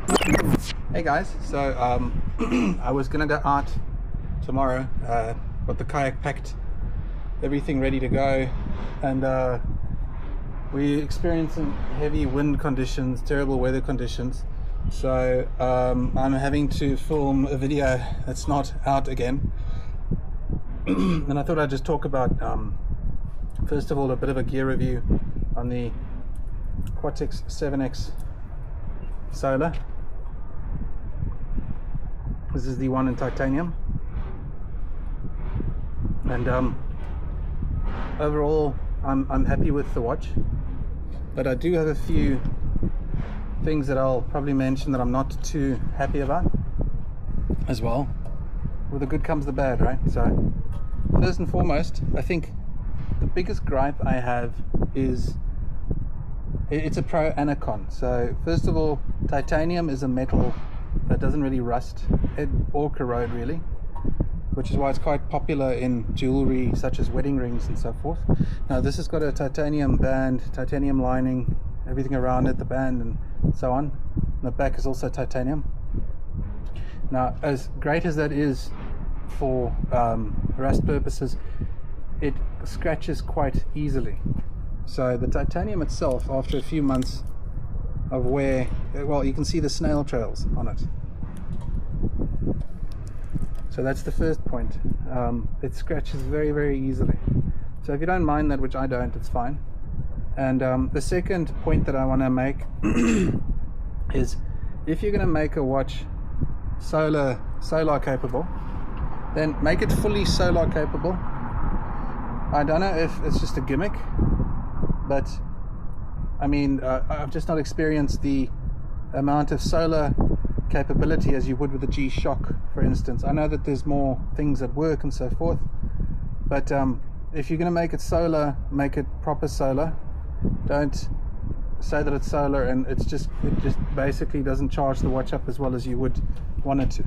Hey guys, so I was gonna go out tomorrow, got the kayak packed, everything ready to go, and we experienced some heavy wind conditions, terrible weather conditions, so I'm having to film a video that's not out again. And I thought I'd just talk about first of all a bit of a gear review on the Quatix 7X solar. This is the one in titanium, and overall I'm happy with the watch, but I do have a few things that I'll probably mention that I'm not too happy about as well. With the good comes the bad, right? So first and foremost, I think the biggest gripe I have is it's a pro and a con. So first of all, titanium is a metal that doesn't really rust or corrode really, which is why it's quite popular in jewelry such as wedding rings and so forth. Now this has got a titanium band, titanium lining, everything around it, the band and so on. And the back is also titanium. Now, as great as that is for rust purposes, it scratches quite easily. So the titanium itself, after a few months of wear, well, you can see the snail trails on it. So that's the first point. It scratches very, very easily. So if you don't mind that, which I don't, it's fine. And the second point that I want to make is, if you're going to make a watch solar capable, then make it fully solar capable. I don't know if it's just a gimmick, but I mean, I've just not experienced the amount of solar capability as you would with the G-Shock, for instance. I know that there's more things at work and so forth, but if you're going to make it solar, make it proper solar. Don't say that it's solar and it just basically doesn't charge the watch up as well as you would want it to.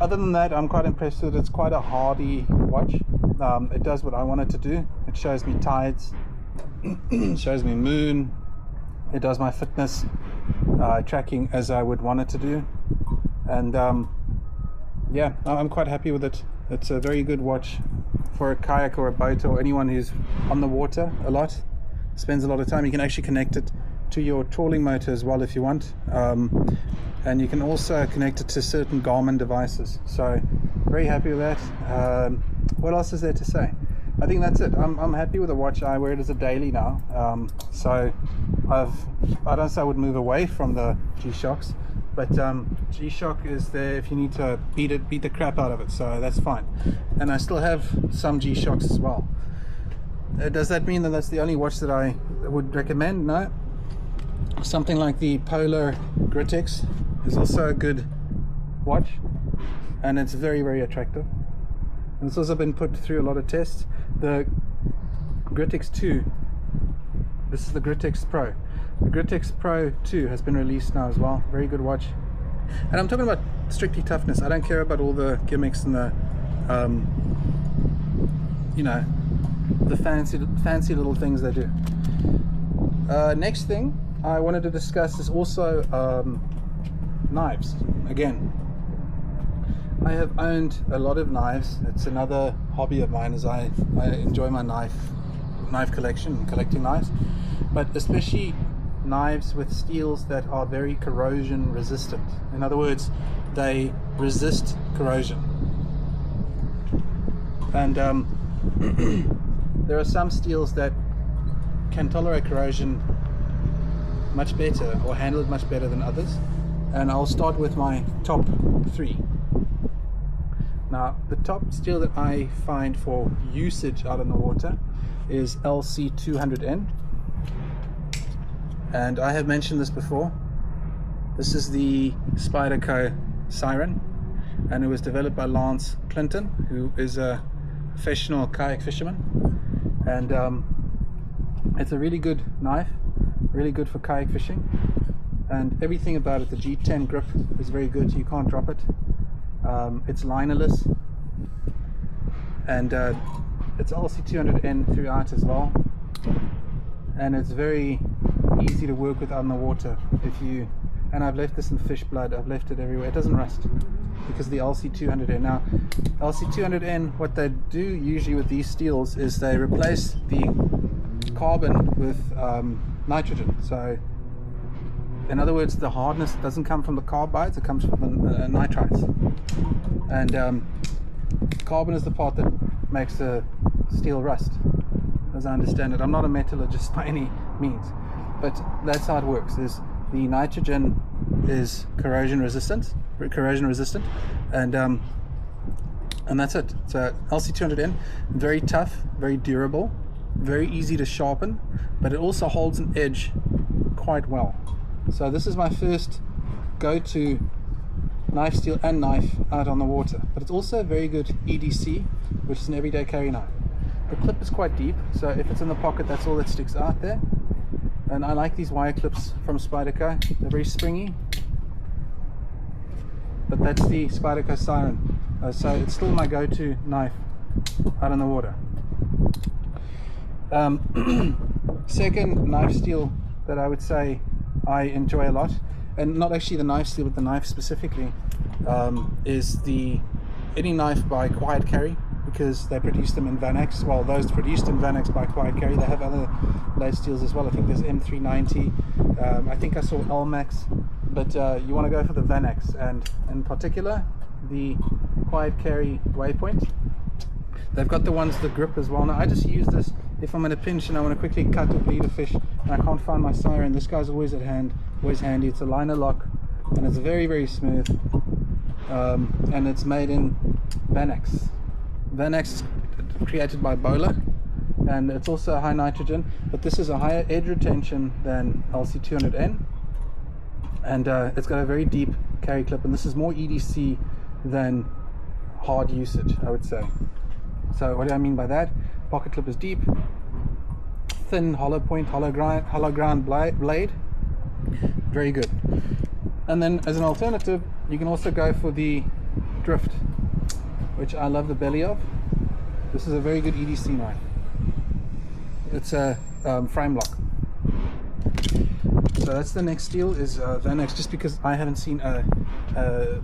Other than that, I'm quite impressed with it. It's quite a hardy watch. It does what I want it to do. It shows me tides, shows me moon, it does my fitness tracking as I would want it to do, and yeah, I'm quite happy with it. It's a very good watch for a kayak or a boat or anyone who's on the water a lot, spends a lot of time. You can actually connect it to your trawling motor as well if you want, and you can also connect it to certain Garmin devices, so very happy with that. What else is there to say? I think that's it. I'm happy with the watch. I wear it as a daily now, so I don't say I would move away from the G-Shocks, but G-Shock is there if you need to beat the crap out of it, so that's fine. And I still have some G-Shocks as well. Does that mean that that's the only watch that I would recommend? No. Something like the Polar Quatix is also a good watch, and it's very, very attractive. And it's also been put through a lot of tests. The Quatix 2, this is the Quatix Pro. The Quatix Pro 2 has been released now as well. Very good watch. And I'm talking about strictly toughness. I don't care about all the gimmicks and the, you know, the fancy little things they do. Next thing I wanted to discuss is also knives. Again, I have owned a lot of knives. It's another hobby of mine, as I enjoy my knife collection and collecting knives, but especially knives with steels that are very corrosion resistant. In other words, they resist corrosion. And there are some steels that can tolerate corrosion much better, or handle it much better than others, and I'll start with my top three. Now, the top steel that I find for usage out in the water is LC200N, and I have mentioned this before. This is the Spyderco Siren, and it was developed by Lance Clinton, who is a professional kayak fisherman, and it's a really good knife, really good for kayak fishing, and everything about it. The G10 grip is very good, you can't drop it. It's linerless, and it's LC200N throughout as well, and it's very easy to work with out in the water. If you and I've left this in fish blood, I've left it everywhere. It doesn't rust because of the LC200N. Now LC200N, what they do usually with these steels is they replace the carbon with nitrogen. So in other words, the hardness doesn't come from the carbides, it comes from the nitrites. And carbon is the part that makes the steel rust, as I understand it. I'm not a metallurgist by any means, but that's how it works. Is the nitrogen is corrosion resistant, and that's it. So LC200N, very tough, very durable, very easy to sharpen, but it also holds an edge quite well. So this is my first go-to knife steel and knife out on the water, but it's also a very good EDC, which is an everyday carry knife. The clip is quite deep, so if it's in the pocket, that's all that sticks out there. And I like these wire clips from Spyderco. They're very springy, but that's the Spyderco Siren. So it's still my go-to knife out on the water. Second knife steel that I would say I enjoy a lot, and not actually the knife steel, but the knife specifically, is any knife by Quiet Carry, because they produce them in Vanex. Well, those produced in Vanex by Quiet Carry. They have other blade steels as well. I think there's M390. I think I saw Lmax, but you want to go for the Vanex, and in particular the Quiet Carry Waypoint. They've got the ones that grip as well. Now I just use this if I'm in a pinch and I want to quickly cut or bleed a fish and I can't find my siren. This guy's always at hand, always handy. It's a liner lock and it's very, very smooth, and it's made in Vanex. Vanex is created by Bowler, and it's also high nitrogen, but this is a higher edge retention than LC200N, and it's got a very deep carry clip, and this is more EDC than hard usage, I would say. So what do I mean by that? Pocket clip is deep, thin hollow point, hollow ground blade, very good. And then as an alternative, you can also go for the drift, which I love the belly of. This is a very good EDC knife. It's a frame lock. So that's the next steel, is Vanex, just because I haven't seen a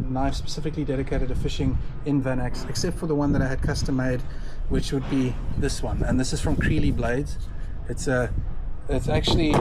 knife specifically dedicated to fishing in Vanex, except for the one that I had custom made, which would be this one. And this is from Creeley Blades. It's actually,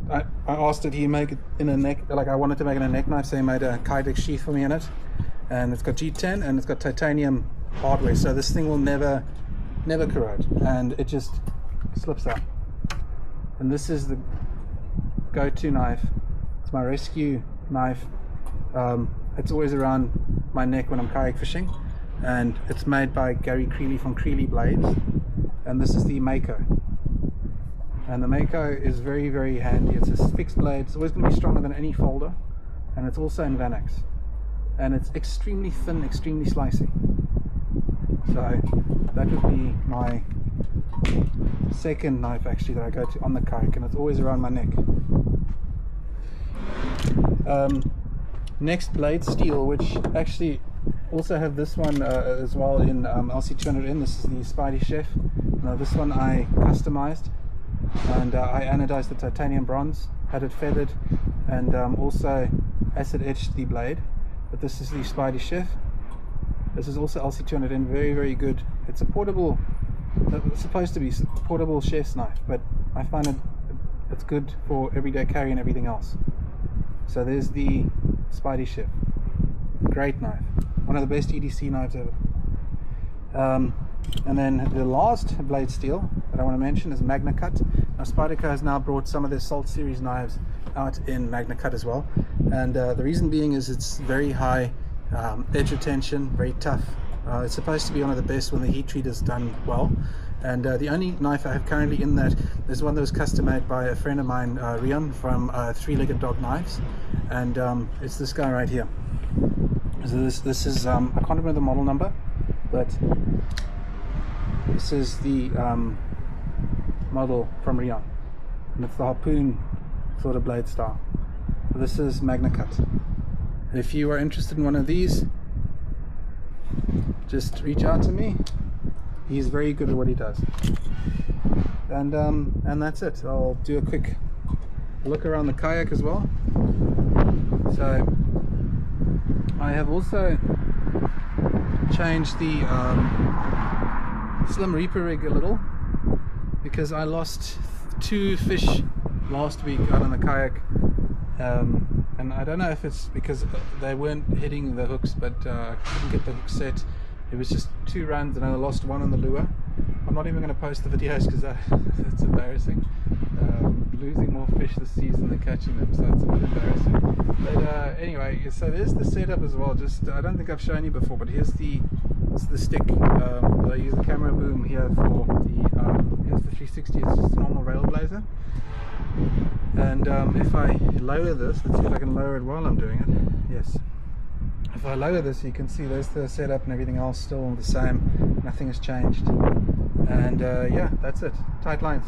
I asked that he make it in a neck, like I wanted to make it a neck knife, so he made a Kydex sheath for me in it. And it's got G10 and it's got titanium hardware, so this thing will never corrode, and it just slips out. And this is the go-to knife. It's my rescue knife. It's always around my neck when I'm kayak fishing, and it's made by Gary Creeley from Creeley Blades, and this is the Mako. And the Mako is very, very handy. It's a fixed blade. It's always going to be stronger than any folder, and it's also in Vanex, and it's extremely thin, extremely slicey. So that would be my second knife actually that I go to on the kayak, and it's always around my neck. Next, blade steel, which actually also have this one as well in LC200N. This is the Spidey Chef. Now this one I customized, and I anodized the titanium bronze, had it feathered, and also acid etched the blade. But this is the Spidey Chef. This is also LC200N, very, very good. It's a portable, it's supposed to be a portable chef's knife, but I find it's good for everyday carry and everything else. So there's the Spidey Chef, great knife, one of the best EDC knives ever. And then the last blade steel that I want to mention is Magna Cut. Now Spyderco has now brought some of their Salt series knives out in Magna Cut as well, and the reason being is it's very high edge retention, very tough. It's supposed to be one of the best when the heat treat is done well. And the only knife I have currently in that is one that was custom made by a friend of mine, Rion, from Three-Legged Dog Knives, and it's this guy right here. So this is I can't remember the model number, but this is the model from Rion, and it's the harpoon sort of blade style. This is Magna Cut. If you are interested in one of these, just reach out to me. He's very good at what he does. And that's it. I'll do a quick look around the kayak as well. So I have also changed the Slim Reaper rig a little, because I lost 2 fish last week out on the kayak, and I don't know if it's because they weren't hitting the hooks, but I couldn't get the hook set. It was just 2 runs and I lost 1 on the lure. I'm not even going to post the videos because that's embarrassing. Losing more fish this season than catching them, so it's a bit embarrassing. But anyway, so there's the setup as well. Just I don't think I've shown you before, but here's the stick. I use the camera boom here for the here's the 360. It's just a normal Railblazer. And if I lower this, let's see if I can lower it while I'm doing it. Yes. If I lower this, you can see there's the setup and everything else still the same. Nothing has changed. And yeah, that's it. Tight lines.